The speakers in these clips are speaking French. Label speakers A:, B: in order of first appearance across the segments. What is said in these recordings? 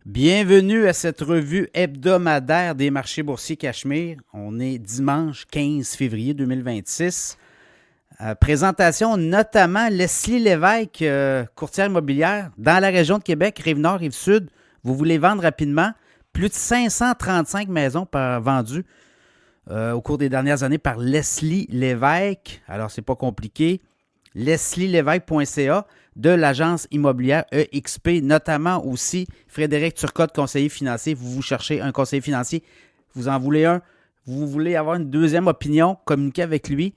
A: Bienvenue à cette revue hebdomadaire des marchés boursiers Cachemire. On est dimanche 15 février 2026. Présentation notamment Leslie Lévesque, courtière immobilière, dans la région de Québec, Rive-Nord, Rive-Sud. Vous voulez vendre rapidement. Plus de 535 maisons vendues au cours des dernières années par Leslie Lévesque. Alors, c'est pas compliqué. leslielevesque.ca de l'agence immobilière EXP, notamment aussi Frédéric Turcotte, conseiller financier. Vous cherchez un conseiller financier, vous en voulez un, vous voulez avoir une deuxième opinion, communiquez avec lui,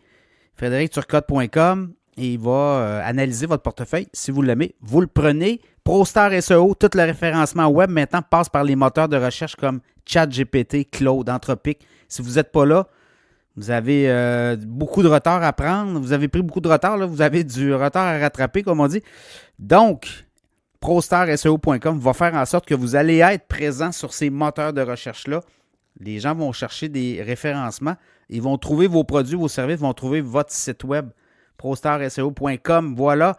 A: frédéricturcotte.com, et il va analyser votre portefeuille. Si vous l'aimez, vous le prenez. ProStar SEO, tout le référencement web maintenant passe par les moteurs de recherche comme ChatGPT, Claude, Anthropic. Si vous n'êtes pas là, vous avez beaucoup de retard à prendre. Vous avez pris beaucoup de retard. Là. Vous avez du retard à rattraper, comme on dit. Donc, ProStarSEO.com va faire en sorte que vous allez être présent sur ces moteurs de recherche-là. Les gens vont chercher des référencements. Ils vont trouver vos produits, vos services, vont trouver votre site web, ProStarSEO.com. Voilà.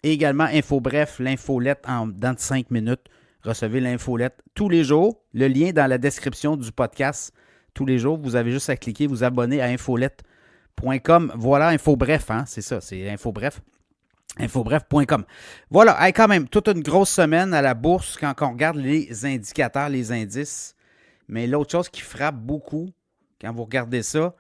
A: Et également, InfoBref, l'infolette dans 5 minutes. Recevez l'infolette tous les jours. Le lien dans la description du podcast. Tous les jours, vous avez juste à cliquer, vous abonner à infolette.com. Voilà, InfoBref, hein, c'est ça, c'est InfoBref. Infobref.com. Voilà, hey, quand même, toute une grosse semaine à la bourse quand on regarde les indicateurs, les indices. Mais l'autre chose qui frappe beaucoup, quand vous regardez ça,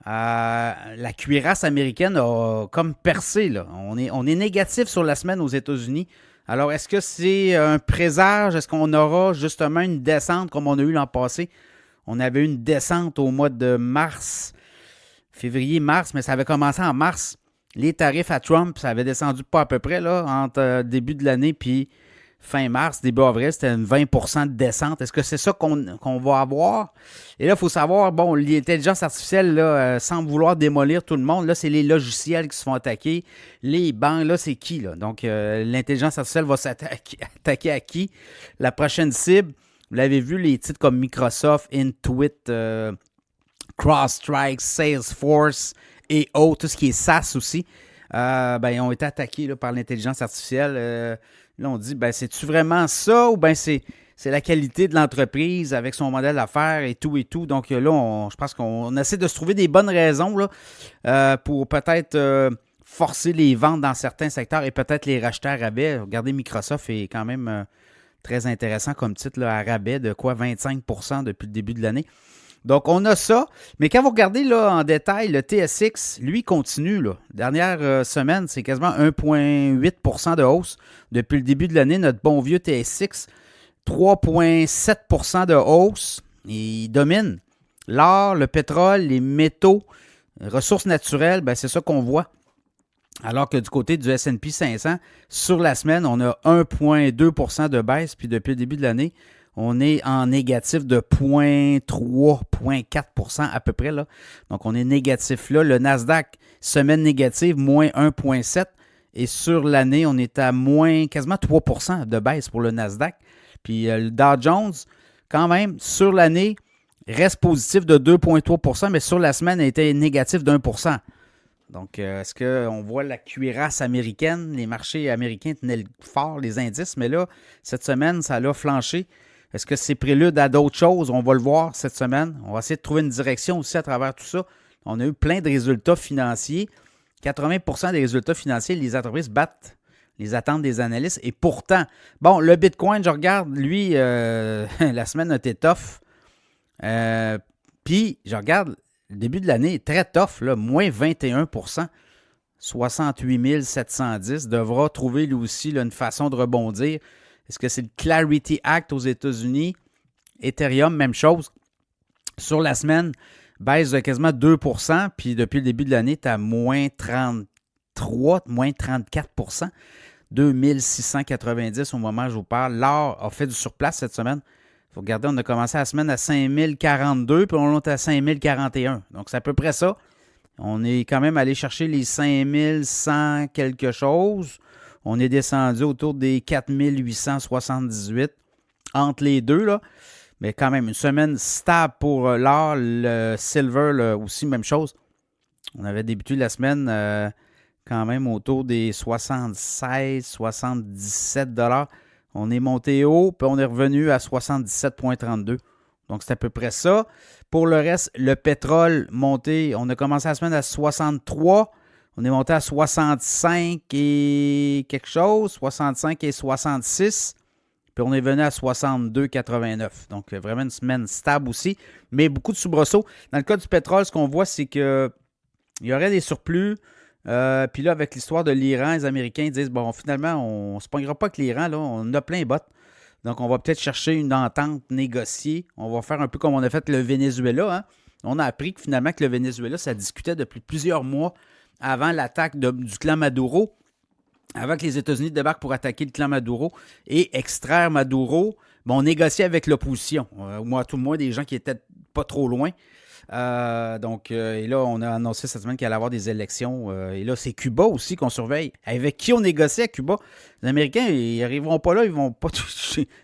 A: la cuirasse américaine a comme percé. Là. On est négatif sur la semaine aux États-Unis. Alors, est-ce que c'est un présage? Est-ce qu'on aura justement une descente comme on a eu l'an passé? On avait eu une descente au mois de mars, février-mars, mais ça avait commencé en mars. Les tarifs à Trump, ça avait descendu pas à peu près là, entre début de l'année puis fin mars, début avril, c'était une 20% de descente. Est-ce que c'est ça qu'on va avoir? Et là, il faut savoir, bon, l'intelligence artificielle, là, sans vouloir démolir tout le monde, là, c'est les logiciels qui se font attaquer. Les banques, là, c'est qui? Là? Donc, l'intelligence artificielle va s'attaquer à qui? La prochaine cible, vous l'avez vu, les titres comme Microsoft, Intuit, CrowdStrike, Salesforce et autres, tout ce qui est SaaS aussi, ils ont été attaqués là, par l'intelligence artificielle. Là, on dit, c'est-tu vraiment ça ou c'est la qualité de l'entreprise avec son modèle d'affaires et tout et tout. Donc là, je pense qu'on essaie de se trouver des bonnes raisons là, pour peut-être forcer les ventes dans certains secteurs et peut-être les racheter à rabais. Regardez, Microsoft est quand même très intéressant comme titre là, à rabais de quoi 25% depuis le début de l'année. Donc, on a ça. Mais quand vous regardez là, en détail, le TSX, lui, continue. Là. Dernière semaine, c'est quasiment 1,8% de hausse. Depuis le début de l'année, notre bon vieux TSX, 3,7% de hausse. Il domine. L'or, le pétrole, les métaux, les ressources naturelles, c'est ça qu'on voit. Alors que du côté du S&P 500, sur la semaine, on a 1,2% de baisse. Puis depuis le début de l'année, on est en négatif de 0,3, 0,4% à peu près. Là. Donc, on est négatif là. Le Nasdaq, semaine négative, moins 1,7. Et sur l'année, on est à moins quasiment 3% de baisse pour le Nasdaq. Puis le Dow Jones, quand même, sur l'année, reste positif de 2,3%, mais sur la semaine, il était négatif de 1%. Donc, est-ce qu'on voit la cuirasse américaine? Les marchés américains tenaient fort, les indices, mais là, cette semaine, ça l'a flanché. Est-ce que c'est prélude à d'autres choses? On va le voir cette semaine. On va essayer de trouver une direction aussi à travers tout ça. On a eu plein de résultats financiers. 80% des résultats financiers, les entreprises battent les attentes des analystes. Et pourtant, bon, le Bitcoin, je regarde, lui, la semaine a été tough. Puis, je regarde, le début de l'année est très tough, là, moins 21%. 68 710 devra trouver lui aussi là, une façon de rebondir. Est-ce que c'est le Clarity Act aux États-Unis? Ethereum, même chose. Sur la semaine, baisse de quasiment 2%, puis depuis le début de l'année, tu as moins 33, moins 34%. 2690 au moment où je vous parle. L'or a fait du surplace cette semaine. Il faut regarder, on a commencé la semaine à 5042, puis on est à 5041. Donc, c'est à peu près ça. On est quand même allé chercher les 5100 quelque chose. On est descendu autour des 4878 entre les deux, là. Mais quand même, une semaine stable pour l'or, le silver, là, aussi, même chose. On avait débuté la semaine quand même autour des 76, 77 $. On est monté haut, puis on est revenu à 77,32. Donc, c'est à peu près ça. Pour le reste, le pétrole monté, on a commencé la semaine à 63. On est monté à 65 et quelque chose, 65 et 66. Puis on est venu à 62,89. Donc, vraiment une semaine stable aussi, mais beaucoup de soubresauts. Dans le cas du pétrole, ce qu'on voit, c'est qu'il y aurait des surplus. Puis là, avec l'histoire de l'Iran, les Américains disent, bon, finalement, on ne se pognera pas avec l'Iran, là, on a plein bottes. Donc, on va peut-être chercher une entente négociée. On va faire un peu comme on a fait le Venezuela. Hein? On a appris que finalement, que le Venezuela, ça discutait depuis plusieurs mois avant l'attaque du clan Maduro, avant que les États-Unis débarquent pour attaquer le clan Maduro et extraire Maduro. Bon, on négociait avec l'opposition, moi, tout le moins des gens qui étaient pas trop loin. Et là, on a annoncé cette semaine qu'il allait y avoir des élections. Et là, c'est Cuba aussi qu'on surveille. Avec qui on négocie à Cuba? Les Américains, ils n'arriveront pas là, ils vont pas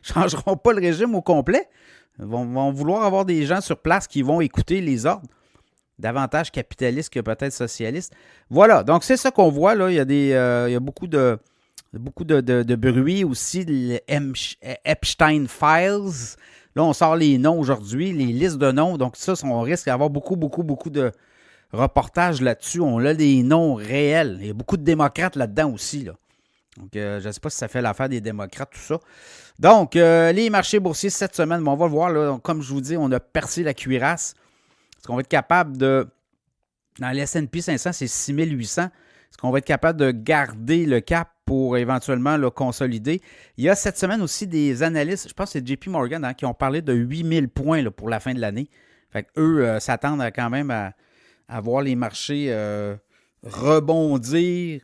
A: changeront pas le régime au complet. Ils vont vouloir avoir des gens sur place qui vont écouter les ordres. Davantage capitalistes que peut-être socialistes. Voilà, donc c'est ça qu'on voit là. Il y a beaucoup de bruit aussi. Les Epstein Files. Là, on sort les noms aujourd'hui, les listes de noms. Donc ça, on risque d'avoir beaucoup de reportages là-dessus. On a des noms réels. Il y a beaucoup de démocrates là-dedans aussi. Là. Donc, je ne sais pas si ça fait l'affaire des démocrates, tout ça. Donc, les marchés boursiers cette semaine, on va le voir. Là, comme je vous dis, on a percé la cuirasse. Est-ce qu'on va être capable de... Dans le S&P 500, c'est 6800. Est-ce qu'on va être capable de garder le cap pour éventuellement le consolider? Il y a cette semaine aussi des analystes, je pense que c'est JP Morgan, qui ont parlé de 8000 points là, pour la fin de l'année. Fait qu'eux s'attendent quand même à voir les marchés rebondir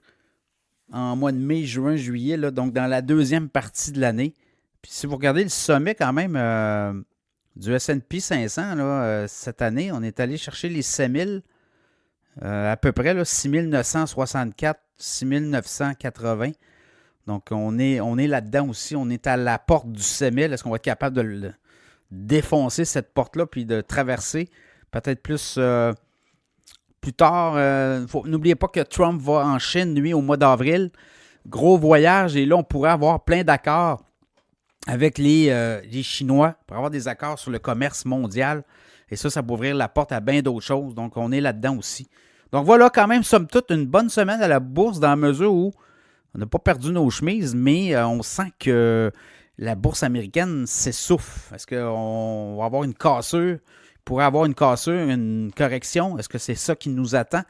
A: en mois de mai, juin, juillet, là, donc dans la deuxième partie de l'année. Puis si vous regardez le sommet quand même du S&P 500, là, cette année, on est allé chercher les 6000, à peu près là, 6964, 6980. Donc, on est là-dedans aussi. On est à la porte du 6000. Est-ce qu'on va être capable de défoncer cette porte-là puis de traverser peut-être plus tard? N'oubliez pas que Trump va en Chine, lui, au mois d'avril. Gros voyage. Et là, on pourrait avoir plein d'accords avec les Chinois pour avoir des accords sur le commerce mondial. Et ça peut ouvrir la porte à bien d'autres choses. Donc, on est là-dedans aussi. Donc, voilà quand même, somme toute, une bonne semaine à la bourse dans la mesure où on n'a pas perdu nos chemises, mais on sent que la bourse américaine s'essouffle. Est-ce qu'on va avoir une cassure? On pourrait avoir une cassure, une correction? Est-ce que c'est ça qui nous attend?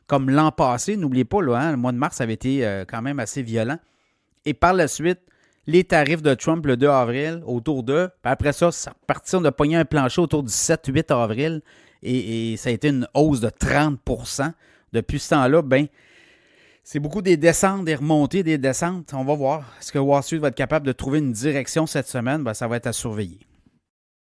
A: Comme l'an passé, n'oubliez pas, là, hein, le mois de mars avait été quand même assez violent. Et par la suite, les tarifs de Trump le 2 avril, autour d'eux. Puis après ça, c'est reparti, on a pogné un plancher autour du 7-8 avril. Et ça a été une hausse de 30%. Depuis ce temps-là, c'est beaucoup des descentes, des remontées, des descentes. On va voir. Est-ce que Wall Street va être capable de trouver une direction cette semaine? Ça va être à surveiller.